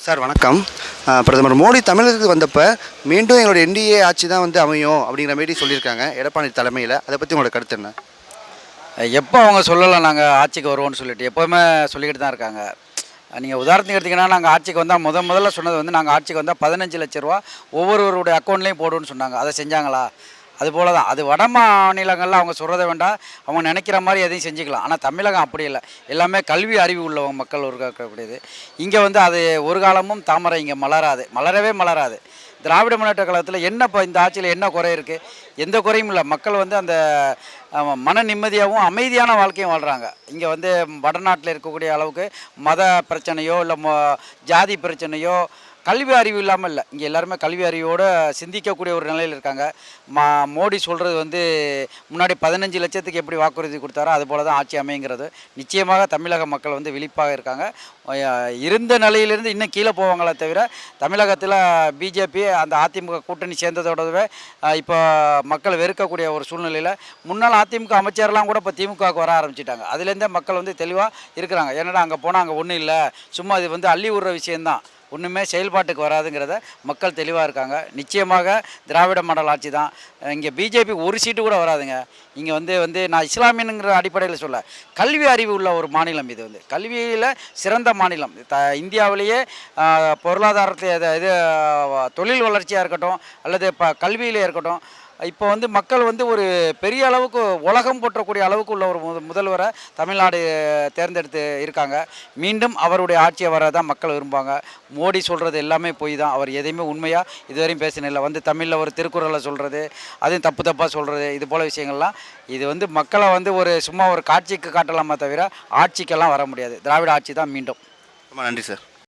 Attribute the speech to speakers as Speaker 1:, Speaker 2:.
Speaker 1: Sir வணக்கம். பிரதமர் மோடி தமிழகத்துக்கு வந்தப்போ மீண்டும் எங்களோட என்டிஏ ஆட்சி தான் வந்து அமையும் அப்படிங்கிற மாரி சொல்லியிருக்காங்க எடப்பாடி தலைமையில். அதை பற்றி உங்களோட கருத்து என்ன?
Speaker 2: எப்போ அவங்க சொல்லலாம் நாங்கள் ஆட்சிக்கு வருவோம்னு சொல்லிட்டு எப்போவுமே சொல்லிக்கிட்டு தான் இருக்காங்க. நீங்கள் உதாரணத்துக்கு எடுத்திங்கன்னா நாங்கள் ஆட்சிக்கு வந்தால் முதல்ல சொன்னது வந்து நாங்கள் ஆட்சிக்கு வந்தால் 15 லட்ச ரூபா ஒவ்வொருவருடைய அக்கௌண்ட்லேயும் போடுவோன்னு சொன்னாங்க. அதை செஞ்சாங்களா? அதுபோல தான். அது வட மாநிலங்களில் அவங்க சொல்கிறத வேண்டாம், அவங்க நினைக்கிற மாதிரி எதையும் செஞ்சுக்கலாம். ஆனால் தமிழகம் அப்படி இல்லை. எல்லாமே கல்வி அறிவு உள்ளவங்க மக்கள் இருக்கக்கூடியது. இங்கே வந்து அது ஒரு காலமும் தாமரை இங்கே மலராது, மலரவே மலராது. திராவிட முன்னேற்ற கழகத்தில் என்ன இப்போ இந்த ஆட்சியில் என்ன குறை இருக்குது? எந்த குறையும் இல்லை. மக்கள் வந்து அந்த மன நிம்மதியாகவும் அமைதியான வாழ்க்கையும் வாழ்கிறாங்க. இங்கே வந்து வடநாட்டில் இருக்கக்கூடிய அளவுக்கு மத பிரச்சனையோ இல்லை ஜாதி பிரச்சனையோ கல்வி அறிவு இல்லாமல் இல்லை. இங்கே எல்லாருமே கல்வி அறிவோடு சிந்திக்கக்கூடிய ஒரு நிலையில் இருக்காங்க. மோடி சொல்கிறது வந்து முன்னாடி 15 லட்சத்துக்கு எப்படி வாக்குறுதி கொடுத்தாரோ அதுபோல் தான் ஆட்சி அமைங்கிறது. நிச்சயமாக தமிழக மக்கள் வந்து விழிப்பாக இருக்காங்க. இருந்த நிலையிலிருந்து இன்னும் கீழே போவாங்களே தவிர தமிழகத்தில் பிஜேபி அந்த அதிமுக கூட்டணி சேர்ந்ததோடவே இப்போ மக்கள் வெறுக்கக்கூடிய ஒரு சூழ்நிலையில் முன்னாள் அதிமுக அமைச்சர்லாம் கூட இப்போ திமுகவுக்கு வர ஆரம்பிச்சிட்டாங்க. அதுலேருந்தே மக்கள் வந்து தெளிவாக இருக்கிறாங்க. ஏன்னா அங்கே போனால் அங்கே ஒன்றும் இல்லை, சும்மா இது வந்து அள்ளி விடுற விஷயந்தான், ஒன்றுமே செயல்பாட்டுக்கு வராதுங்கிறத மக்கள் தெளிவாக இருக்காங்க. நிச்சயமாக திராவிட மாடல் ஆட்சி தான். இங்கே பிஜேபி ஒரு சீட்டு கூட வராதுங்க. இங்கே வந்து நான் இஸ்லாமியனுங்கிற அடிப்படையில் சொல்ல, கல்வி அறிவு உள்ள ஒரு மாநிலம் இது. வந்து கல்வியில் சிறந்த மாநிலம். இந்தியாவிலேயே பொருளாதாரத்தை இது தொழில் வளர்ச்சியாக இருக்கட்டும் அல்லது இப்போ கல்வியிலே இருக்கட்டும், இப்போ வந்து மக்கள் வந்து ஒரு பெரிய அளவுக்கு உலகம் போற்றக்கூடிய அளவுக்கு உள்ள ஒரு முதல்வரை தமிழ்நாடு தேர்ந்தெடுத்து இருக்காங்க. மீண்டும் அவருடைய ஆட்சியை வர தான் மக்கள் விரும்புவாங்க. மோடி சொல்கிறது எல்லாமே பொய் தான். அவர் எதையுமே உண்மையாக இதுவரையும் பேசினில்லை. வந்து தமிழில் ஒரு திருக்குறளை சொல்கிறது, அதையும் தப்பாக சொல்கிறது, இது போல் விஷயங்கள்லாம் இது வந்து மக்களை வந்து ஒரு சும்மா ஒரு காட்சிக்கு காட்டலாமா தவிர ஆட்சிக்கெல்லாம் வர முடியாது. திராவிட ஆட்சி தான் மீண்டும்.
Speaker 1: ரொம்ப நன்றி சார்.